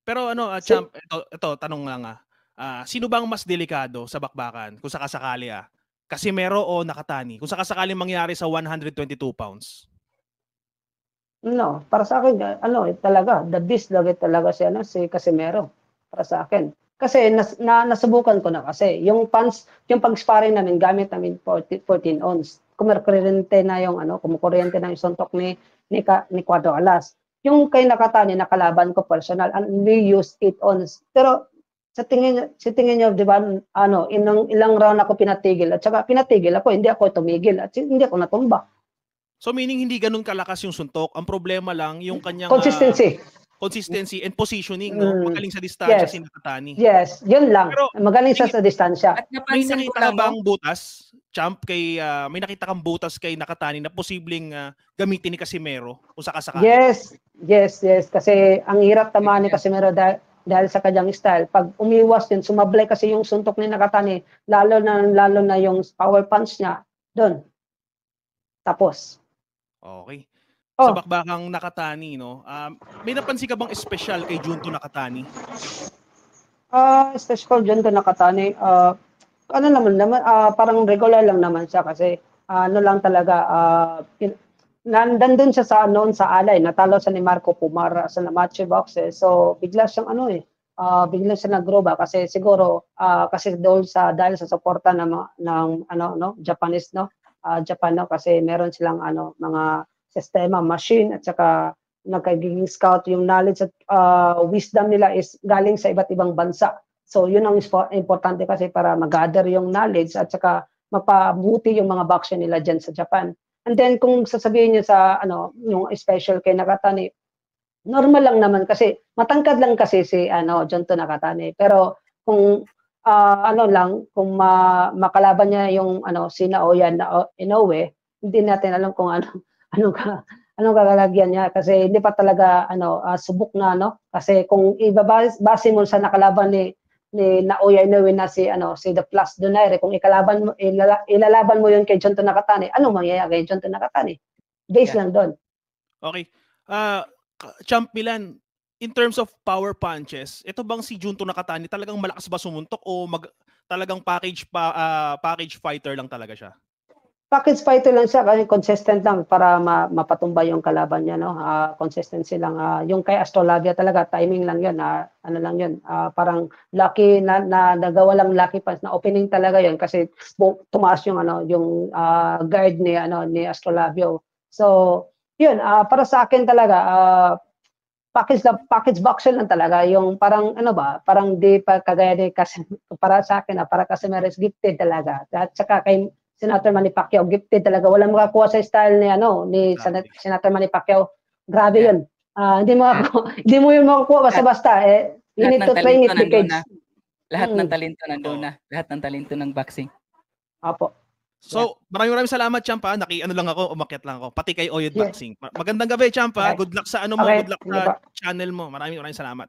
Pero ano, Si Champ, ito tanong lang, sino bang mas delikado sa bakbakan kung sakasakali, Casimero o Nakatani? Kung sakasakaling mangyari sa 122 pounds. No, para sa akin ano, talaga the beast talaga si ano, si Casimero, para sa akin. Kasi nasubukan ko na kasi yung pag-sparring namin gamit namin 14 ounce. Kumukuryente na yung ano, kumukuryente na yung suntok ni Cuadro Alas. Yung kay Nakatani na kalaban ko personal, we use 8 ounce. Pero sa tingin niyo 'di ba ano, ilang round ako pinatigil at saka pinatigil ako, hindi ako tumigil at hindi ako natumba. So meaning hindi gano'n kalakas yung suntok, ang problema lang yung kanyang, Consistency. consistency and positioning 'no? Mm, Magaling sa distansya si yes. Nakatani. Yes, yun lang. Pero Magaling siya may sa distansya. At may napansin ko nakita ka lang 'no, bang butas, Champ, may nakita kang butas kay Nakatani na posibleng, gamitin ni Casimero kung sakasakali? Yes, yes, yes. Kasi ang hirap ito tamaan ni niya, Casemiro dahil sa kanyang style. Pag umiwas yun, sumablay kasi yung suntok ni Nakatani, lalo na yung power punch niya, dun, tapos. Okey. Sa Oh, bakbakang Nakatani 'no, may napansin ka bang espesyal kay Junto Nakatani? stage call dyan kay Nakatani, ano naman, parang regular lang naman siya kasi ano lang talaga, nandun siya noon sa alay, natalo siya ni Marco Pumar sa Namache boxes. So, bigla siyang ano bigla siya nag-grow ba kasi siguro kasi dahil sa suporta ng ano no Japanese no Japan no kasi meron silang ano mga sistema machine at saka nagiging scout yung knowledge at wisdom nila is galing sa iba't ibang bansa. So yun ang importante kasi para mag-gather yung knowledge at saka mapabuti yung mga boxer nila diyan sa Japan. And then kung sasabihin niyo sa ano yung special kay Nakatani, normal lang naman kasi matangkad lang kasi si ano Junto Nakatani. Pero kung ano lang kung makalaban niya yung ano si Naoya na Inoue, hindi natin alam kung ano ano ka anong kalalagyan niya kasi hindi pa talaga ano subok na no kasi kung base mo sa nakalaban ni Naoya Inoue na si The Plus Donaire kung ilalaban mo yun kay Junto Nakatani, anong mangyayari kay Junto Nakatani? Base yeah. lang doon. Okey. Ah, Champ Milan, in terms of power punches, ito bang si Junto Nakatani talagang malakas ba sumuntok o talagang package fighter lang talaga siya? Package fighter lang siya kasi consistent lang para mapatumba yung kalaban niya 'no, consistency lang, yung kay Astrolabia talaga timing lang 'yun, ano lang 'yun, parang lucky na nagawa lang lucky punch na opening talaga 'yun kasi tumaas yung ano, yung, guard ni Astrolabio. So 'yun, para sa akin talaga, package boxer lang talaga yung parang ano ba, parang di pa kagaya ni kasi para sa akin, para Casimero is gifted talaga at saka kay Senator Manny Pacquiao gifted talaga, walang makakuha sa style ni ano, ni Exactly. Senator Manny Pacquiao. Grabe Yeah, 'yun, hindi mo lahat hindi mo 'yun makukuha lahat basta-basta, you lahat need ng to train talento it nando'n na. decades. Lahat ng Mm, talento nando'n Oo. na, lahat ng talento ng boxing. opo. Yeah, So, maraming salamat, Champ, naki-ano lang ako, umakyat lang ako, pati kay Oyod Yes, Boxing. Magandang gabi, Champ, okey. Good luck sa ano mo, Okey, good luck sige sa po. channel mo. Maraming salamat.